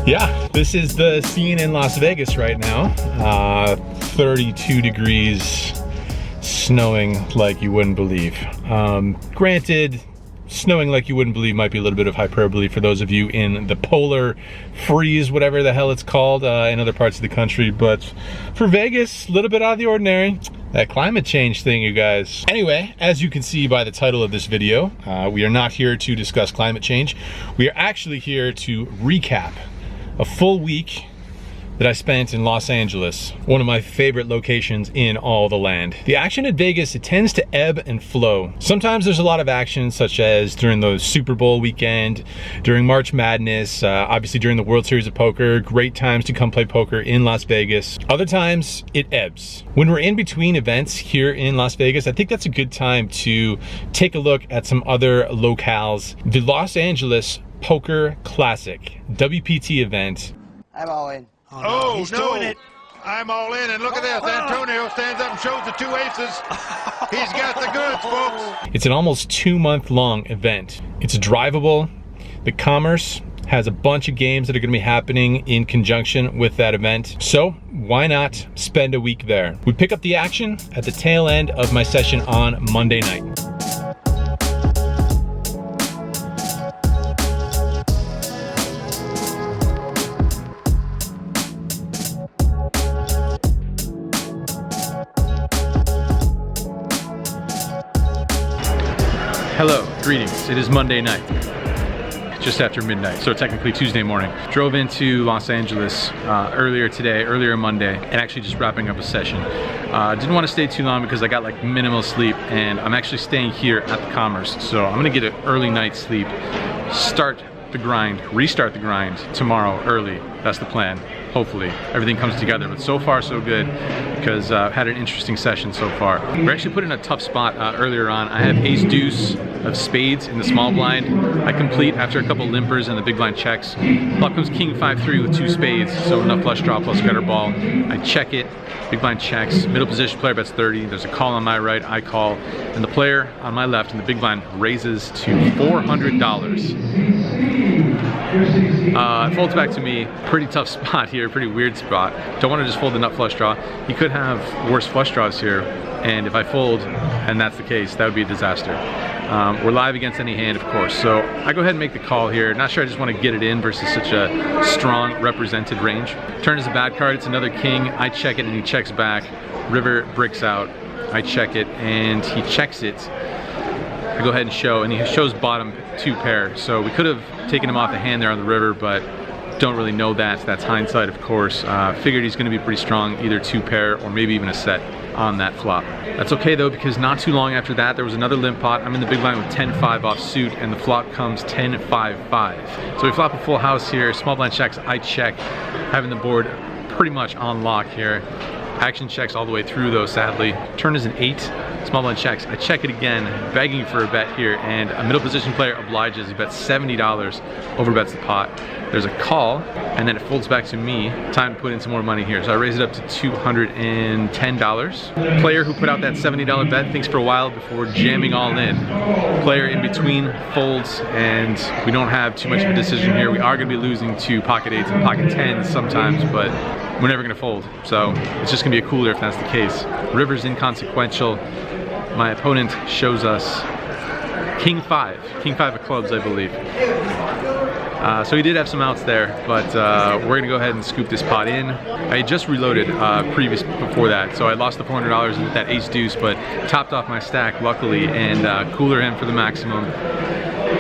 Yeah, this is the scene in Las Vegas right now. 32 degrees, snowing like you wouldn't believe. Granted, snowing like you wouldn't believe might be a little bit of hyperbole for those of you in the polar freeze, whatever the hell it's called, in other parts of the country, but for Vegas, a little bit out of the ordinary. That climate change thing, you guys. Anyway, as you can see by the title of this video, we are not here to discuss climate change. We are actually here to recap a full week that I spent in Los Angeles, one of my favorite locations in all the land. The action at Vegas, it tends to ebb and flow. Sometimes there's a lot of action, such as during the Super Bowl weekend, during March Madness, obviously during the World Series of Poker, great times to come play poker in Las Vegas. Other times, it ebbs. When we're in between events here in Las Vegas, I think that's a good time to take a look at some other locales. The Los Angeles Poker Classic, WPT event. I'm all in. Oh, He's no. doing it. I'm all in, and look at this. Antonio stands up and shows the 2 aces. He's got the goods, folks. It's an almost 2-month-long event. It's drivable. The Commerce has a bunch of games that are going to be happening in conjunction with that event. So why not spend a week there? We pick up the action at the tail end of my session on Monday night. Hello, greetings. It is Monday night, just after midnight, so technically Tuesday morning. Drove into Los Angeles earlier Monday, and actually just wrapping up a session. Didn't want to stay too long because I got like minimal sleep, and I'm actually staying here at the Commerce, so I'm gonna get an early night's sleep, restart the grind tomorrow early. That's the plan. Hopefully everything comes together, but so far so good, because I've had an interesting session so far. We're actually put in a tough spot earlier on. I have ace deuce of spades in the small blind. I complete after a couple limpers and the big blind checks. Up comes king 5-3 with 2 spades, so enough flush draw plus gutter ball. I check it, big blind checks, middle position player bets 30, there's a call on my right, I call, and the player on my left in the big blind raises to $400. It folds back to me. Pretty tough spot here, pretty weird spot. Don't want to just fold the nut flush draw. He could have worse flush draws here, and if I fold, and that's the case, that would be a disaster. We're live against any hand, of course, so I go ahead and make the call here. Not sure I just want to get it in versus such a strong represented range. Turn is a bad card, it's another king. I check it and he checks back. River bricks out. I check it and he checks it. I go ahead and show, and he shows bottom 2 pair. So we could have taken him off the hand there on the river, but don't really know that. That's hindsight, of course. Figured he's gonna be pretty strong, either 2 pair or maybe even a set on that flop. That's okay though, because not too long after that, there was another limp pot. I'm in the big blind with 10-5 off suit, and the flop comes 10-5-5. So we flop a full house here, small blind checks, I check, having the board pretty much on lock here. Action checks all the way through though, sadly. Turn is an 8, small blind checks. I check it again, begging for a bet here, and a middle position player obliges. He bets $70, overbets the pot. There's a call, and then it folds back to me. Time to put in some more money here. So I raise it up to $210. Player who put out that $70 bet thinks for a while before jamming all in. Player in between folds, and we don't have too much of a decision here. We are gonna be losing to pocket 8s and pocket 10s sometimes, but we're never gonna fold. So it's just gonna be a cooler if that's the case. River's inconsequential. My opponent shows us king 5 of clubs, I believe. So he did have some outs there, but we're gonna go ahead and scoop this pot in. I had just reloaded before that, so I lost the $400 with that ace deuce, but topped off my stack luckily, and cooler hand for the maximum.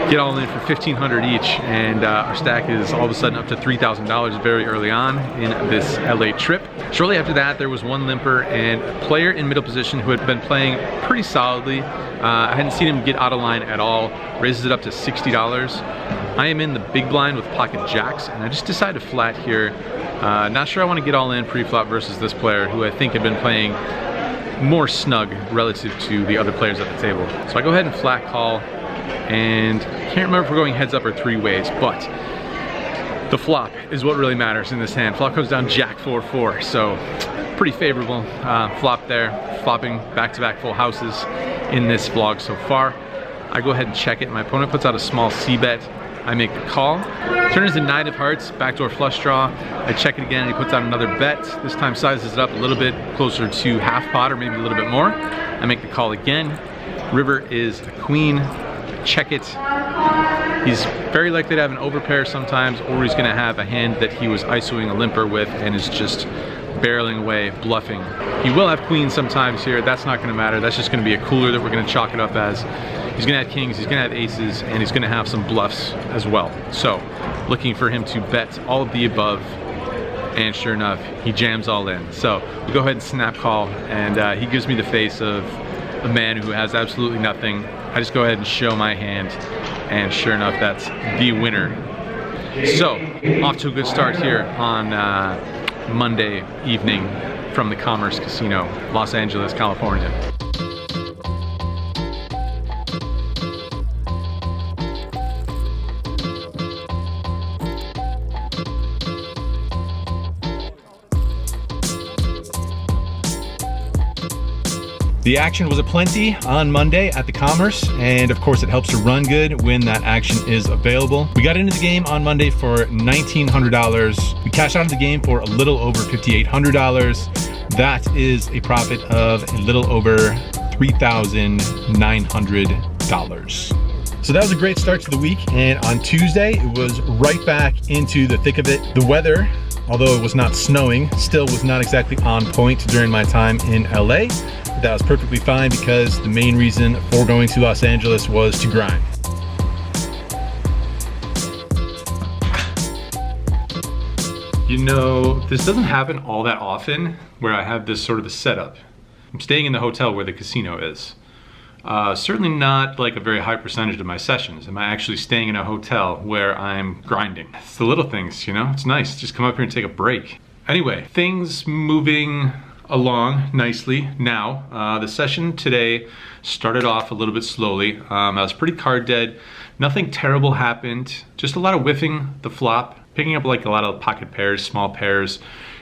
Get all in for $1,500 each, and our stack is all of a sudden up to $3,000 very early on in this LA trip. Shortly after that, there was one limper and a player in middle position who had been playing pretty solidly. I hadn't seen him get out of line at all. Raises it up to $60. I am in the big blind with pocket jacks, and I just decided to flat here. Not sure I want to get all in pre-flop versus this player, who I think had been playing more snug relative to the other players at the table. So I go ahead and flat call, and can't remember if we're going heads up or 3 ways, but the flop is what really matters in this hand. Flop comes down jack 4-4, so pretty favorable flop there. Flopping back-to-back full houses in this vlog so far. I go ahead and check it. My opponent puts out a small C bet. I make the call. Turn is a 9 of hearts, backdoor flush draw. I check it again and he puts out another bet. This time sizes it up a little bit closer to half pot or maybe a little bit more. I make the call again. River is a queen. Check it. He's very likely to have an overpair sometimes, or he's gonna have a hand that he was ISOing a limper with and is just barreling away, bluffing. He will have queens sometimes here. That's not gonna matter. That's just gonna be a cooler that we're gonna chalk it up as. He's gonna have kings, he's gonna have aces, and he's gonna have some bluffs as well. So, looking for him to bet all of the above, and sure enough, he jams all in. So, we go ahead and snap call, and he gives me the face of a man who has absolutely nothing. I just go ahead and show my hand, and sure enough, that's the winner. So, off to a good start here on Monday evening from the Commerce Casino, Los Angeles, California. The action was aplenty on Monday at the Commerce, and of course it helps to run good when that action is available. We got into the game on Monday for $1,900. We cashed out of the game for a little over $5,800. That is a profit of a little over $3,900. So that was a great start to the week, and on Tuesday it was right back into the thick of it. The weather, although it was not snowing, still was not exactly on point during my time in LA. That was perfectly fine because the main reason for going to Los Angeles was to grind. You know, this doesn't happen all that often where I have this sort of a setup. I'm staying in the hotel where the casino is. Certainly not like a very high percentage of my sessions am I actually staying in a hotel where I'm grinding. It's the little things, you know? It's nice. Just come up here and take a break. Anyway, things moving along nicely now. The session today started off a little bit slowly. I was pretty card dead. Nothing terrible happened. Just a lot of whiffing the flop, picking up like a lot of pocket pairs, small pairs,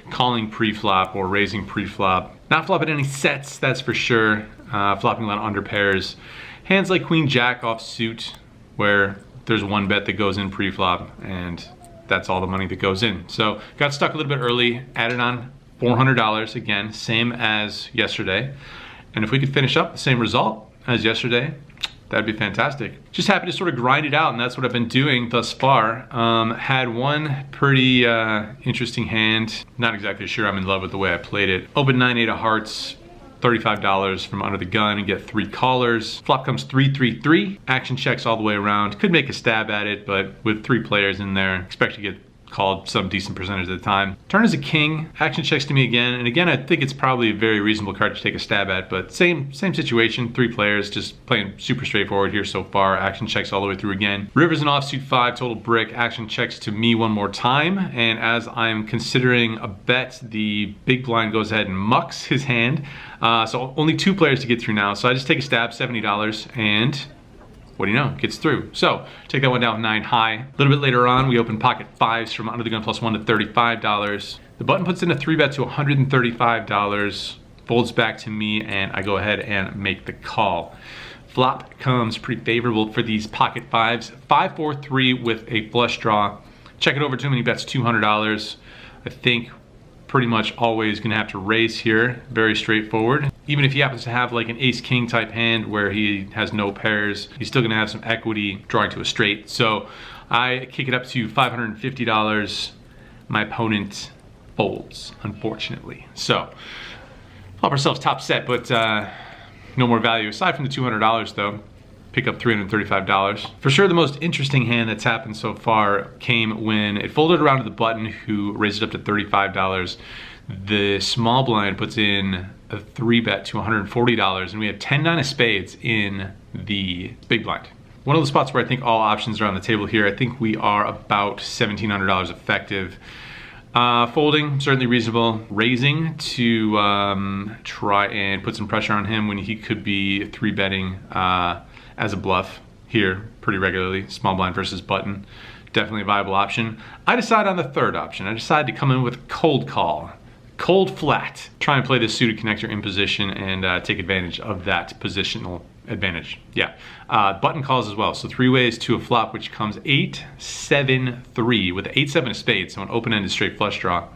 calling pre-flop or raising pre-flop. Not flopping any sets, that's for sure. Flopping a lot of under pairs. Hands like queen jack off suit, where there's one bet that goes in pre-flop and that's all the money that goes in. So got stuck a little bit early, added on $400 again, same as yesterday. And if we could finish up the same result as yesterday, that'd be fantastic. Just happy to sort of grind it out, and that's what I've been doing thus far. Had one pretty interesting hand. Not exactly sure I'm in love with the way I played it. Open 9-8 of hearts, $35 from under the gun and get 3 callers. Flop comes 3-3-3. Action checks all the way around. Could make a stab at it, but with 3 players in there, expect to get called some decent percentage of the time. Turn is a king, action checks to me again, and again I think it's probably a very reasonable card to take a stab at, but same situation, 3 players, just playing super straightforward here so far. Action checks all the way through again. River's an offsuit 5, total brick, action checks to me one more time, and as I'm considering a bet, the big blind goes ahead and mucks his hand. So only 2 players to get through now, so I just take a stab, $70, and what do you know, gets through. So take that one down 9 high. A little bit later on, we open pocket 5s from under the gun +1 to $35. The button puts in a 3-bet to $135, folds back to me, and I go ahead and make the call. Flop comes pretty favorable for these pocket 5s. 5-4-3 with a flush draw. Check it over to him and he bets $200. I think pretty much always gonna have to raise here, very straightforward. Even if he happens to have like an ace-king type hand where he has no pairs, he's still gonna have some equity drawing to a straight. So I kick it up to $550. My opponent folds, unfortunately. So flop ourselves top set, but no more value. Aside from the $200 though, pick up $335. For sure the most interesting hand that's happened so far came when it folded around to the button, who raised it up to $35. The small blind puts in a 3-bet to $140, and we have 10-9 of spades in the big blind. One of the spots where I think all options are on the table here. I think we are about $1,700 effective. Folding, certainly reasonable. Raising to try and put some pressure on him when he could be 3-betting as a bluff here pretty regularly. Small blind versus button, definitely a viable option. I decide on the third option. I decide to come in with a cold call. Cold flat. Try and play this suited connector in position and take advantage of that positional advantage. Yeah. Button calls as well. So 3 ways to a flop, which comes 8-7-3 with the 8-7 of spades, so an open-ended straight flush draw.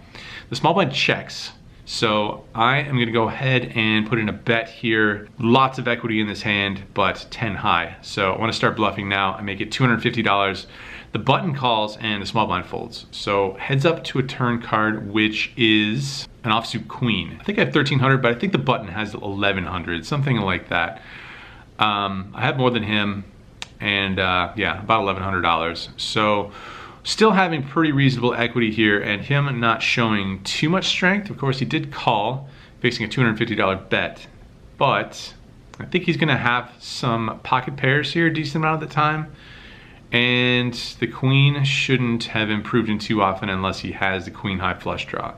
The small blind checks. So I am gonna go ahead and put in a bet here. Lots of equity in this hand, but 10 high. So I wanna start bluffing now and make it $250. The button calls and the small blind folds. So heads up to a turn card, which is an offsuit queen. I think I have 1300, but I think the button has 1100, something like that. I have more than him, and yeah, about $1,100. So still having pretty reasonable equity here, and him not showing too much strength. Of course, he did call, facing a $250 bet, but I think he's gonna have some pocket pairs here a decent amount of the time. And the queen shouldn't have improved in too often unless he has the queen high flush draw.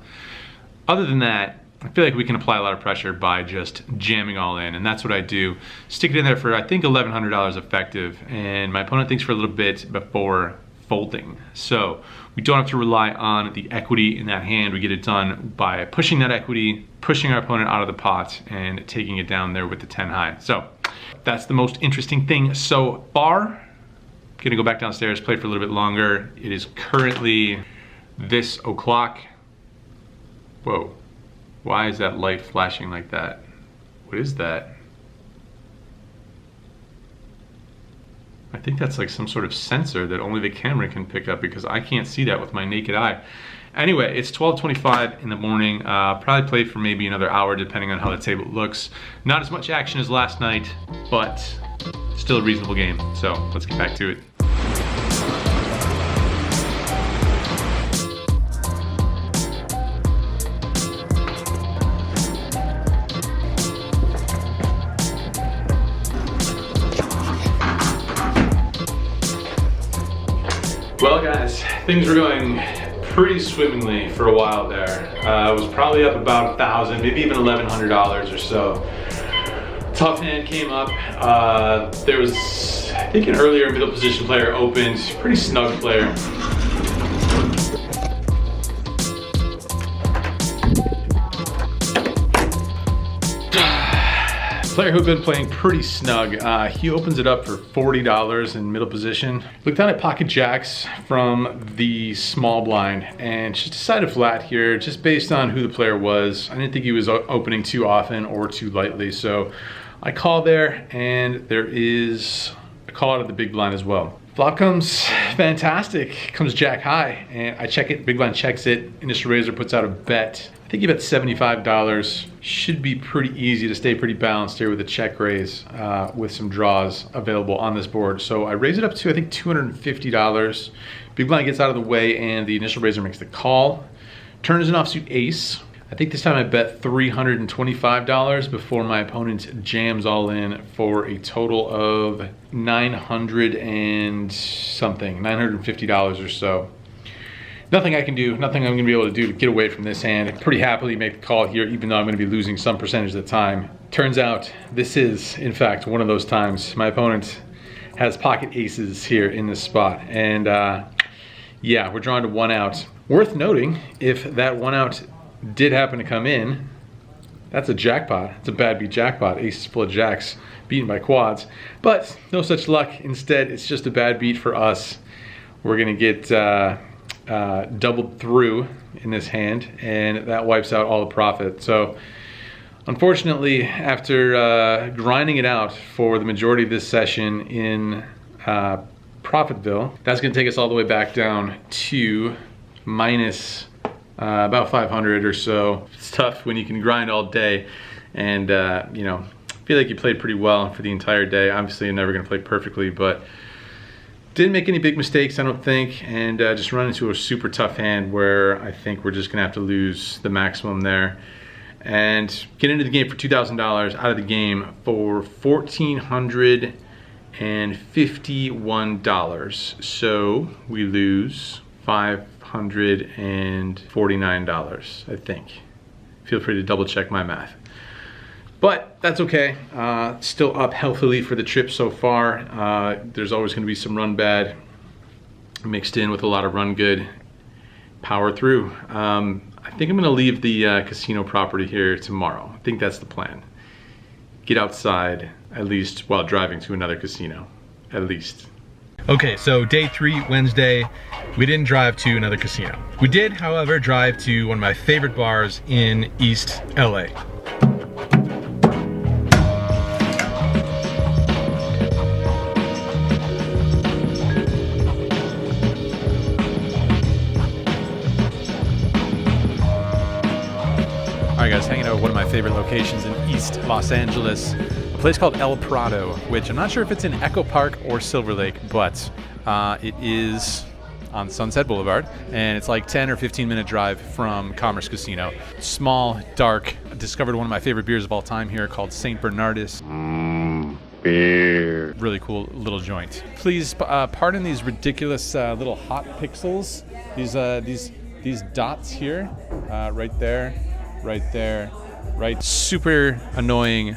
Other than that, I feel like we can apply a lot of pressure by just jamming all in, and that's what I do. Stick it in there for, I think, $1,100 effective, and my opponent thinks for a little bit before folding. So we don't have to rely on the equity in that hand. We get it done by pushing that equity, pushing our opponent out of the pot, and taking it down there with the 10 high. So that's the most interesting thing so far. Gonna go back downstairs, play for a little bit longer. It is currently this o'clock. Whoa, why is that light flashing like that? What is that? I think that's like some sort of sensor that only the camera can pick up, because I can't see that with my naked eye. Anyway, it's 12:25 in the morning. Probably play for maybe another hour depending on how the table looks. Not as much action as last night, but still a reasonable game. So let's get back to it. Well guys, things were going pretty swimmingly for a while there. I was probably up about $1,000, maybe even $1,100 or so. Tough hand came up. There was, I think, an earlier middle position player opened, pretty snug player. Player who'd been playing pretty snug, he opens it up for $40 in middle position. Looked down at pocket jacks from the small blind and just decided flat here, just based on who the player was. I didn't think he was opening too often or too lightly, so I call there, and there is a call out of the big blind as well. Flop comes fantastic, comes jack high, and I check it, big blind checks it, initial raiser puts out a bet. I think you bet $75. Should be pretty easy to stay pretty balanced here with a check raise with some draws available on this board. So I raise it up to, I think, $250. Big blind gets out of the way and the initial raiser makes the call. Turn is an offsuit ace. I think this time I bet $325 before my opponent jams all in for a total of $900 and something, $950 or so. Nothing I can do, nothing I'm gonna be able to do to get away from this hand. I pretty happily make the call here, even though I'm gonna be losing some percentage of the time. Turns out this is, in fact, one of those times. My opponent has pocket aces here in this spot. And yeah, we're drawn to one out. Worth noting, if that one out did happen to come in, that's a jackpot. It's a bad beat jackpot. Aces full of jacks, beaten by quads. But no such luck. Instead, it's just a bad beat for us. We're gonna get doubled through in this hand, and that wipes out all the profit. So unfortunately, after grinding it out for the majority of this session in Profitville, that's gonna take us all the way back down to minus about 500 or so. It's tough when you can grind all day and you know, feel like you played pretty well for the entire day. Obviously you're never gonna play perfectly, but didn't make any big mistakes, I don't think, and just run into a super tough hand where I think we're just gonna have to lose the maximum there and get into the game for $2,000, out of the game for $1,451. So we lose $549, I think. Feel free to double check my math. But that's okay, still up healthily for the trip so far. There's always gonna be some run bad mixed in with a lot of run good. Power through. I think I'm gonna leave the casino property here tomorrow. I think that's the plan. Get outside, at least while driving to another casino, at least. Okay, so day 3, Wednesday, we didn't drive to another casino. We did, however, drive to one of my favorite bars in East LA. All right guys, hanging out at one of my favorite locations in East Los Angeles, a place called El Prado, which I'm not sure if it's in Echo Park or Silver Lake, but it is on Sunset Boulevard, and it's like 10 or 15 minute drive from Commerce Casino. Small, dark. I discovered one of my favorite beers of all time here called St. Bernardus. Beer. Really cool little joint. Please pardon these ridiculous little hot pixels. These dots here, right there. Right there, right. Super annoying.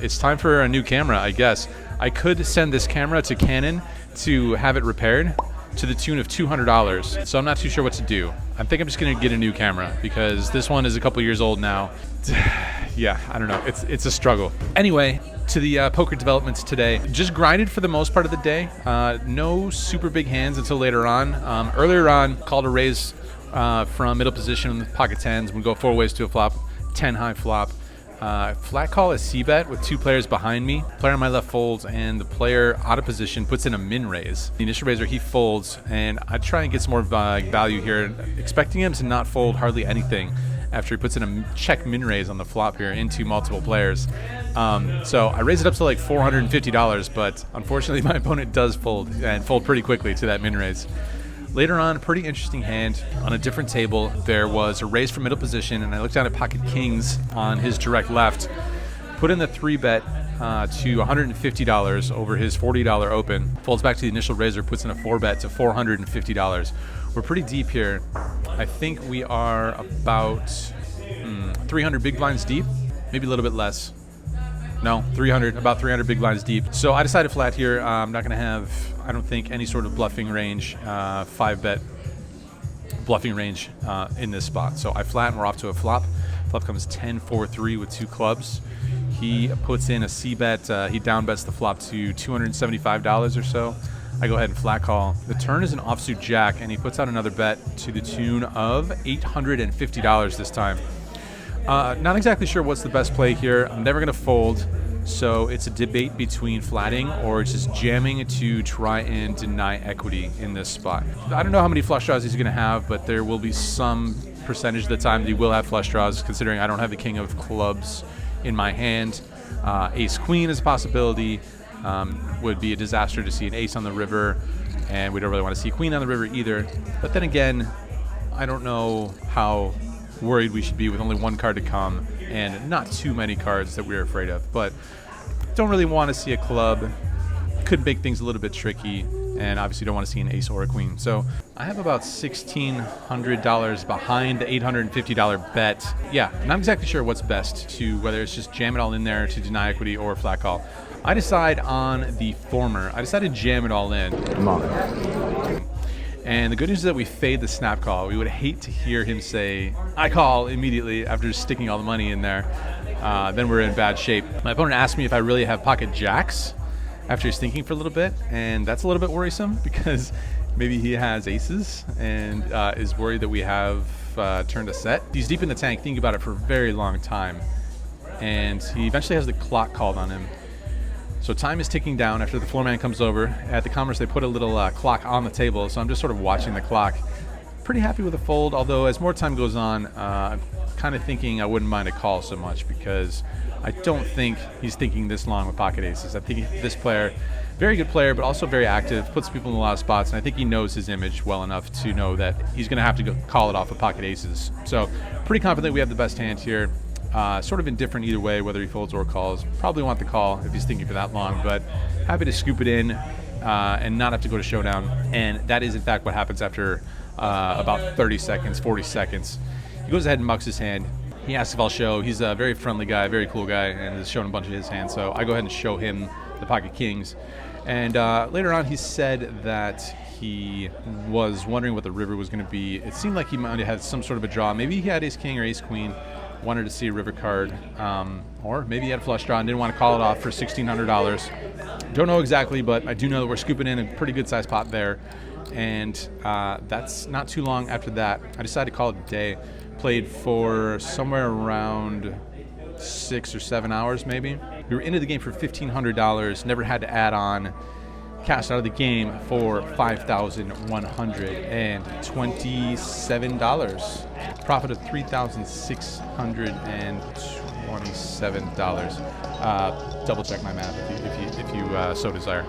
It's time for a new camera, I guess. I could send this camera to Canon to have it repaired to the tune of $200. So I'm not too sure what to do. I think I'm just gonna get a new camera because this one is a couple years old now. Yeah, I don't know. It's a struggle. Anyway, to the poker developments today. Just grinded for the most part of the day. No super big hands until later on. Earlier on, called a raise from middle position with pocket tens. We go 4 ways to a flop, 10 high flop. Flat call a c-bet with 2 players behind me. Player on my left folds, and the player out of position puts in a min raise. The initial raiser, he folds, and I try and get some more value here, expecting him to not fold hardly anything after he puts in a check min raise on the flop here into multiple players. So I raise it up to like $450, but unfortunately my opponent does fold, and fold pretty quickly to that min raise. Later on, pretty interesting hand on a different table. There was a raise from middle position, and I looked down at pocket kings on his direct left, put in the 3-bet to $150 over his $40 open, folds back to the initial raiser, puts in a 4-bet to $450. We're pretty deep here. I think we are about 300 big blinds deep, maybe a little bit less. No, 300, about 300 big blinds deep. So I decided flat here. I'm not gonna have, I don't think, any sort of bluffing range, 5-bet bluffing range in this spot. So I flat and we're off to a flop. Flop comes 10-4-3 with 2 clubs. He puts in a c-bet, he down bets the flop to $275 or so. I go ahead and flat call. The turn is an offsuit jack, and he puts out another bet to the tune of $850 this time. Not exactly sure what's the best play here. I'm never gonna fold, so it's a debate between flatting or just jamming to try and deny equity in this spot. I don't know how many flush draws he's gonna have, but there will be some percentage of the time that he will have flush draws, considering I don't have the king of clubs in my hand. Ace queen is a possibility. Would be a disaster to see an ace on the river, and we don't really want to see queen on the river either. But then again, I don't know how worried we should be with only 1 card to come and not too many cards that we're afraid of, but don't really want to see a club. Could make things a little bit tricky, and obviously don't want to see an ace or a queen. So I have about $1,600 behind the $850 bet. Yeah, not exactly sure what's best, to whether it's just jam it all in there to deny equity or flat call. I decide on the former. I decided to jam it all in. Come on. And the good news is that we fade the snap call. We would hate to hear him say, I call immediately after just sticking all the money in there. Then we're in bad shape. My opponent asked me if I really have pocket jacks after he's thinking for a little bit, and that's a little bit worrisome because maybe he has aces and is worried that we have turned a set. He's deep in the tank thinking about it for a very long time, and he eventually has the clock called on him. So time is ticking down after the floor man comes over. At the Commerce, they put a little clock on the table, so I'm just sort of watching the clock. Pretty happy with the fold, although as more time goes on, I'm kind of thinking I wouldn't mind a call so much, because I don't think he's thinking this long with pocket aces. I think this player, very good player, but also very active, puts people in a lot of spots, and I think he knows his image well enough to know that he's going to have to go call it off with pocket aces. So pretty confident we have the best hand here. Sort of indifferent either way, whether he folds or calls. Probably want the call if he's thinking for that long, but happy to scoop it in and not have to go to showdown. And that is in fact what happens after about 30 seconds, 40 seconds. He goes ahead and mucks his hand. He asks if I'll show. He's a very friendly guy, very cool guy, and has shown a bunch of his hands. So I go ahead and show him the pocket kings. And later on, he said that he was wondering what the river was going to be. It seemed like he might have had some sort of a draw. Maybe he had ace king or ace queen. wanted to see a river card, or maybe he had a flush draw and didn't want to call it off for $1,600. Don't know exactly, but I do know that we're scooping in a pretty good sized pot there. And that's not too long after that, I decided to call it a day. Played for somewhere around 6 or 7 hours maybe. We were into the game for $1,500, never had to add on. Cashed out of the game for $5,127. Profit of $3,627. Double check my math if you so desire.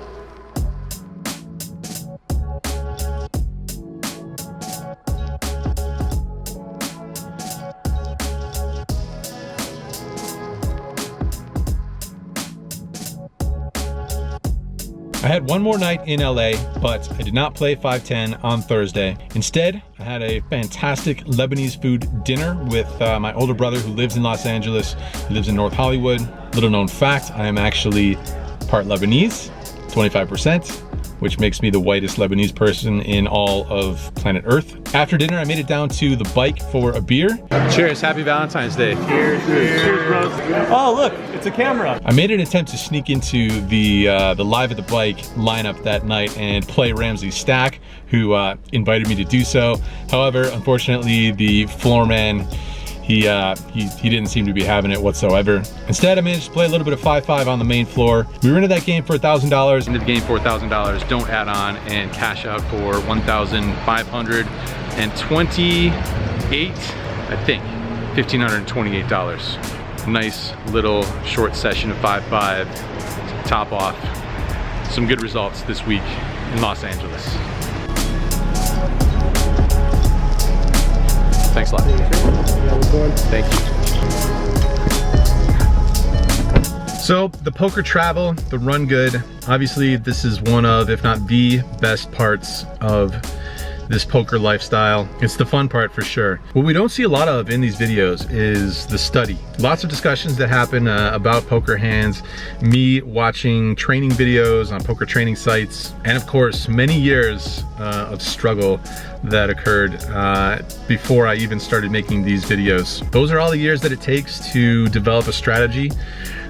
I had one more night in LA, but I did not play 510 on Thursday. Instead, I had a fantastic Lebanese food dinner with my older brother who lives in Los Angeles. He lives in North Hollywood. Little known fact, I am actually part Lebanese, 25%, which makes me the whitest Lebanese person in all of planet Earth. After dinner, I made it down to the bike for a beer. Cheers, happy Valentine's Day. Cheers, cheers, bro. Oh, look, it's a camera. I made an attempt to sneak into the Live at the Bike lineup that night and play Ramsey Stack, who invited me to do so. However, unfortunately, the floor man, he didn't seem to be having it whatsoever. Instead, I managed to play a little bit of 5-5 on the main floor. We were into that game for $1,000. Into the game for $1,000. Don't add on and cash out for $1,528. I think $1,528. Nice little short session of 5-5 to top off some good results this week in Los Angeles. Thanks a lot. Thank you. So the poker travel, the run good, obviously this is one of, if not the best parts of this poker lifestyle. It's the fun part for sure. What we don't see a lot of in these videos is the study. Lots of discussions that happen about poker hands, me watching training videos on poker training sites, and of course many years of struggle that occurred before I even started making these videos. Those are all the years that it takes to develop a strategy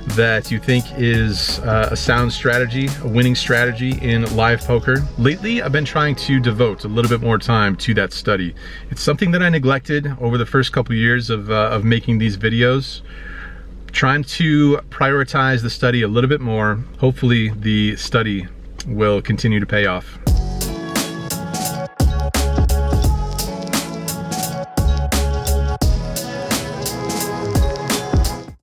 that you think is a sound strategy, a winning strategy in live poker. Lately, I've been trying to devote a little bit more time to that study. It's something that I neglected over the first couple years of making these videos. Trying to prioritize the study a little bit more. Hopefully the study will continue to pay off.